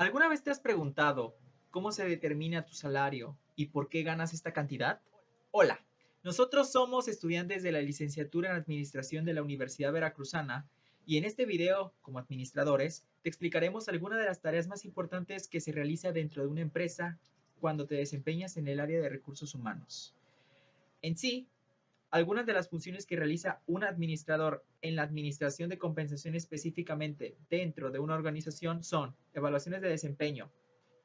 ¿Alguna vez te has preguntado cómo se determina tu salario y por qué ganas esta cantidad? Hola, nosotros somos estudiantes de la licenciatura en Administración de la Universidad Veracruzana y en este video, como administradores, te explicaremos algunas de las tareas más importantes que se realiza dentro de una empresa cuando te desempeñas en el área de recursos humanos. En sí, algunas de las funciones que realiza un administrador en la administración de compensación específicamente dentro de una organización son evaluaciones de desempeño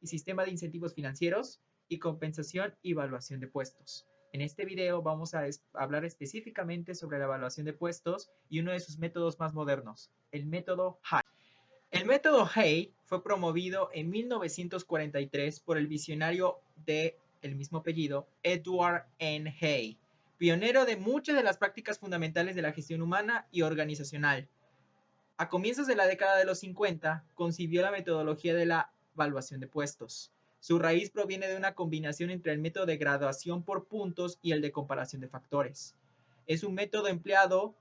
y sistema de incentivos financieros y compensación y evaluación de puestos. En este video vamos a hablar específicamente sobre la evaluación de puestos y uno de sus métodos más modernos, el método Hay. El método Hay fue promovido en 1943 por el visionario de el mismo apellido, Edward N. Hay, pionero de muchas de las prácticas fundamentales de la gestión humana y organizacional. A comienzos de la década de los 50, concibió la metodología de la evaluación de puestos. Su raíz proviene de una combinación entre el método de graduación por puntos y el de comparación de factores. Es un método empleado,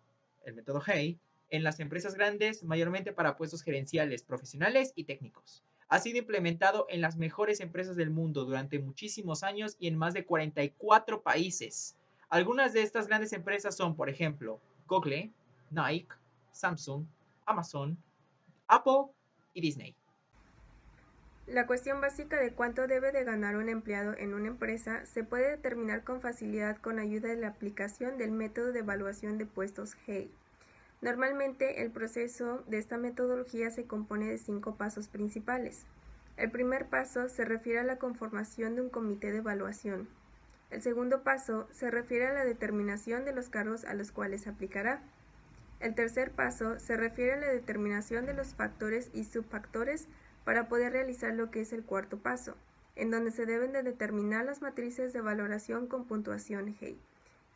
el método Hay, en las empresas grandes, mayormente para puestos gerenciales, profesionales y técnicos. Ha sido implementado en las mejores empresas del mundo durante muchísimos años y en más de 44 países. Algunas de estas grandes empresas son, por ejemplo, Google, Nike, Samsung, Amazon, Apple y Disney. La cuestión básica de cuánto debe de ganar un empleado en una empresa se puede determinar con facilidad con ayuda de la aplicación del método de evaluación de puestos Hay. Normalmente el proceso de esta metodología se compone de 5 pasos principales. El primer paso se refiere a la conformación de un comité de evaluación. El segundo paso se refiere a la determinación de los cargos a los cuales se aplicará. El tercer paso se refiere a la determinación de los factores y subfactores para poder realizar lo que es el cuarto paso, en donde se deben de determinar las matrices de valoración con puntuación Hay.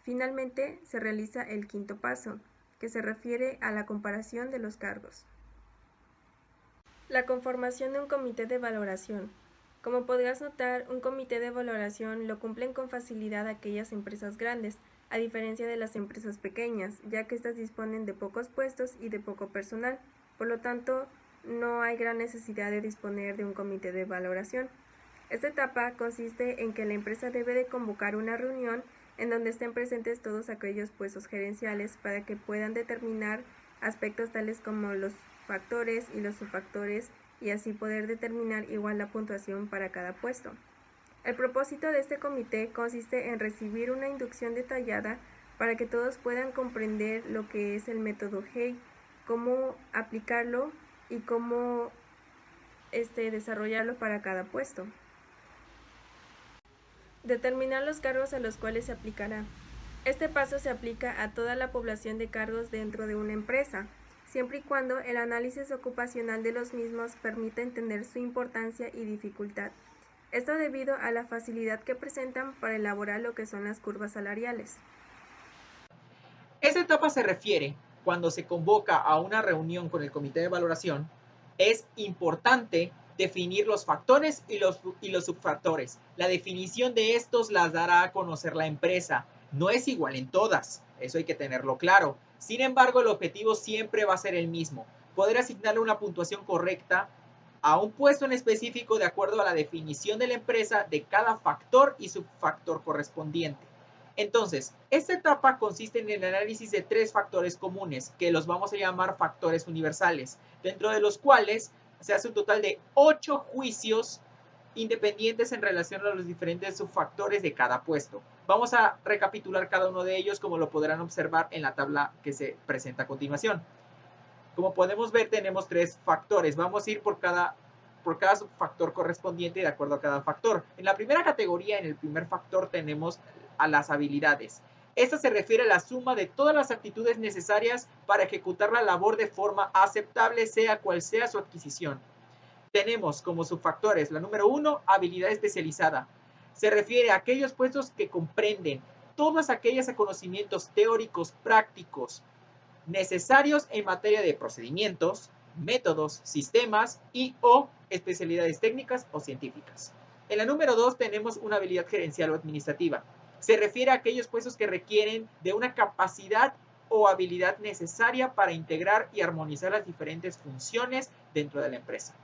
Finalmente, se realiza el quinto paso, que se refiere a la comparación de los cargos. La conformación de un comité de valoración. Como podrás notar, un comité de valoración lo cumplen con facilidad aquellas empresas grandes, a diferencia de las empresas pequeñas, ya que éstas disponen de pocos puestos y de poco personal. Por lo tanto, no hay gran necesidad de disponer de un comité de valoración. Esta etapa consiste en que la empresa debe de convocar una reunión en donde estén presentes todos aquellos puestos gerenciales para que puedan determinar aspectos tales como los factores y los subfactores y así poder determinar igual la puntuación para cada puesto. El propósito de este comité consiste en recibir una inducción detallada para que todos puedan comprender lo que es el método Hay, cómo aplicarlo y cómo desarrollarlo para cada puesto. Determinar los cargos a los cuales se aplicará. Este paso se aplica a toda la población de cargos dentro de una empresa, siempre y cuando el análisis ocupacional de los mismos permita entender su importancia y dificultad. Esto debido a la facilidad que presentan para elaborar lo que son las curvas salariales. Esta etapa se refiere cuando se convoca a una reunión con el comité de valoración. Es importante definir los factores y los subfactores. La definición de estos las dará a conocer la empresa. No es igual en todas, eso hay que tenerlo claro. Sin embargo, el objetivo siempre va a ser el mismo, poder asignarle una puntuación correcta a un puesto en específico de acuerdo a la definición de la empresa de cada factor y subfactor correspondiente. Entonces, esta etapa consiste en el análisis de 3 factores comunes, que los vamos a llamar factores universales, dentro de los cuales se hace un total de 8 juicios independientes en relación a los diferentes subfactores de cada puesto. Vamos a recapitular cada uno de ellos, como lo podrán observar en la tabla que se presenta a continuación. Como podemos ver, tenemos 3 factores. Vamos a ir por cada subfactor correspondiente de acuerdo a cada factor. En la primera categoría, en el primer factor, tenemos a las habilidades. Esta se refiere a la suma de todas las actitudes necesarias para ejecutar la labor de forma aceptable, sea cual sea su adquisición. Tenemos como subfactores la número 1, habilidad especializada. Se refiere a aquellos puestos que comprenden todos aquellos conocimientos teóricos, prácticos, necesarios en materia de procedimientos, métodos, sistemas y o especialidades técnicas o científicas. En la número 2 tenemos una habilidad gerencial o administrativa. Se refiere a aquellos puestos que requieren de una capacidad o habilidad necesaria para integrar y armonizar las diferentes funciones dentro de la empresa.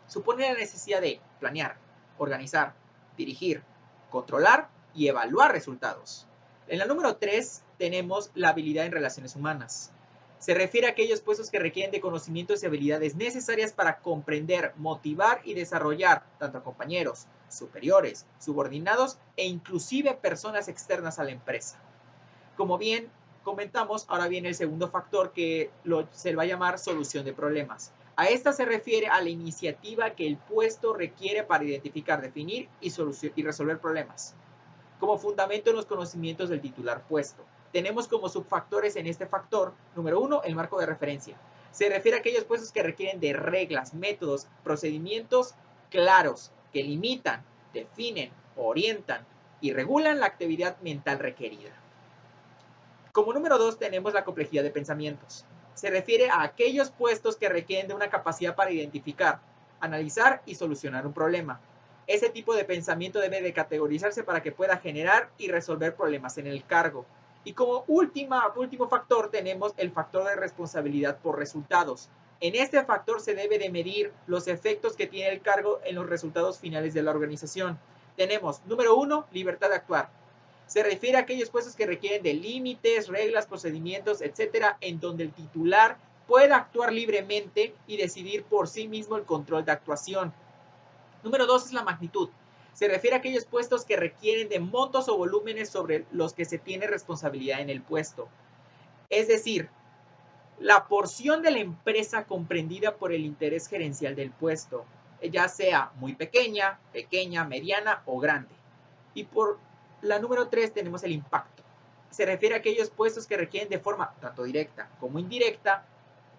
supone la necesidad de planear, organizar, dirigir, controlar y evaluar resultados. En la número 3 tenemos la habilidad en relaciones humanas. Se refiere a aquellos puestos que requieren de conocimientos y habilidades necesarias para comprender, motivar y desarrollar tanto a compañeros, superiores, subordinados e inclusive personas externas a la empresa. Como bien comentamos, ahora viene el segundo factor que se le va a llamar solución de problemas. A esta se refiere a la iniciativa que el puesto requiere para identificar, definir y resolver problemas. Como fundamento en los conocimientos del titular puesto. Tenemos como subfactores en este factor, número 1, el marco de referencia. Se refiere a aquellos puestos que requieren de reglas, métodos, procedimientos claros, que limitan, definen, orientan y regulan la actividad mental requerida. Como número 2 tenemos la complejidad de pensamientos. Se refiere a aquellos puestos que requieren de una capacidad para identificar, analizar y solucionar un problema. Ese tipo de pensamiento debe de categorizarse para que pueda generar y resolver problemas en el cargo. Y como último factor tenemos el factor de responsabilidad por resultados. En este factor se debe de medir los efectos que tiene el cargo en los resultados finales de la organización. Tenemos, número 1, libertad de actuar. Se refiere a aquellos puestos que requieren de límites, reglas, procedimientos, etcétera, en donde el titular pueda actuar libremente y decidir por sí mismo el control de actuación. Número 2 es la magnitud. Se refiere a aquellos puestos que requieren de montos o volúmenes sobre los que se tiene responsabilidad en el puesto. Es decir, la porción de la empresa comprendida por el interés gerencial del puesto, ya sea muy pequeña, mediana o grande. Y por la número 3 tenemos el impacto. Se refiere a aquellos puestos que requieren de forma tanto directa como indirecta,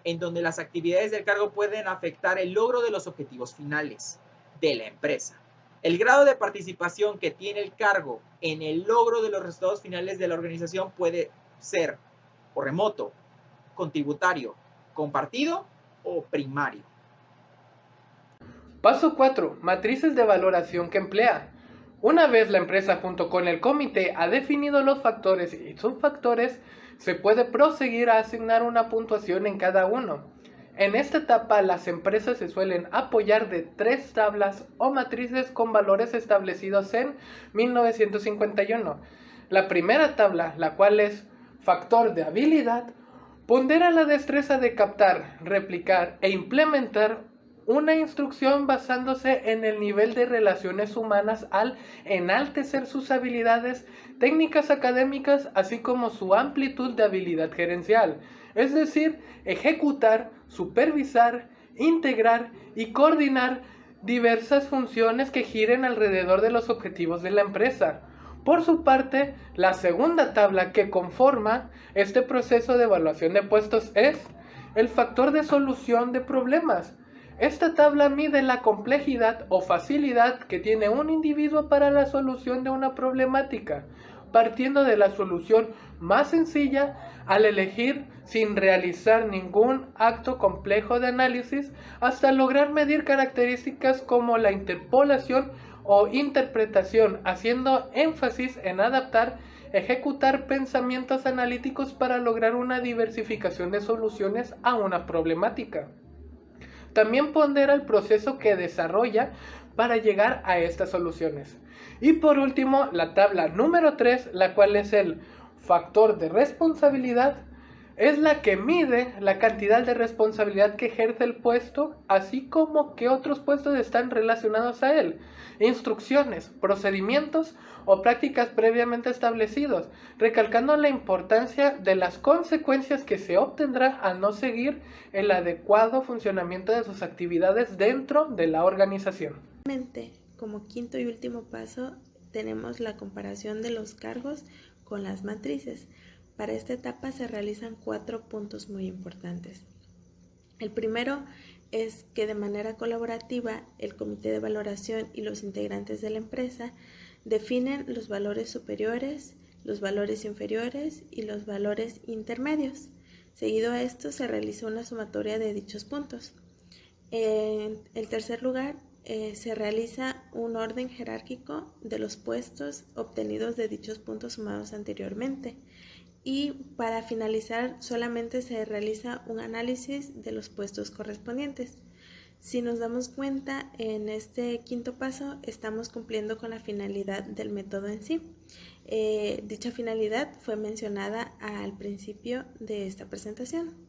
en donde las actividades del cargo pueden afectar el logro de los objetivos finales de la empresa. El grado de participación que tiene el cargo en el logro de los resultados finales de la organización puede ser o remoto, contributario, compartido o primario. Paso 4. Matrices de valoración que emplea. Una vez la empresa junto con el comité ha definido los factores y subfactores, se puede proseguir a asignar una puntuación en cada uno. En esta etapa las empresas se suelen apoyar de 3 tablas o matrices con valores establecidos en 1951. La primera tabla, la cual es factor de habilidad, pondera la destreza de captar, replicar e implementar una instrucción basándose en el nivel de relaciones humanas al enaltecer sus habilidades técnicas académicas, así como su amplitud de habilidad gerencial, es decir, ejecutar, supervisar, integrar y coordinar diversas funciones que giren alrededor de los objetivos de la empresa. Por su parte, la segunda tabla que conforma este proceso de evaluación de puestos es el factor de solución de problemas. Esta tabla mide la complejidad o facilidad que tiene un individuo para la solución de una problemática, partiendo de la solución más sencilla al elegir sin realizar ningún acto complejo de análisis hasta lograr medir características como la interpolación o interpretación, haciendo énfasis en adaptar, ejecutar pensamientos analíticos para lograr una diversificación de soluciones a una problemática. También pondera el proceso que desarrolla para llegar a estas soluciones. Y por último, la tabla número 3, la cual es el factor de responsabilidad, es la que mide la cantidad de responsabilidad que ejerce el puesto, así como que otros puestos están relacionados a él, instrucciones, procedimientos o prácticas previamente establecidos, recalcando la importancia de las consecuencias que se obtendrá al no seguir el adecuado funcionamiento de sus actividades dentro de la organización. Como quinto y último paso, tenemos la comparación de los cargos con las matrices. Para esta etapa se realizan 4 puntos muy importantes. El primero es que de manera colaborativa el comité de valoración y los integrantes de la empresa definen los valores superiores, los valores inferiores y los valores intermedios. Seguido a esto se realiza una sumatoria de dichos puntos. En el tercer lugar, se realiza un orden jerárquico de los puestos obtenidos de dichos puntos sumados anteriormente. Y para finalizar, solamente se realiza un análisis de los puestos correspondientes. Si nos damos cuenta, en este quinto paso estamos cumpliendo con la finalidad del método en sí. Dicha finalidad fue mencionada al principio de esta presentación.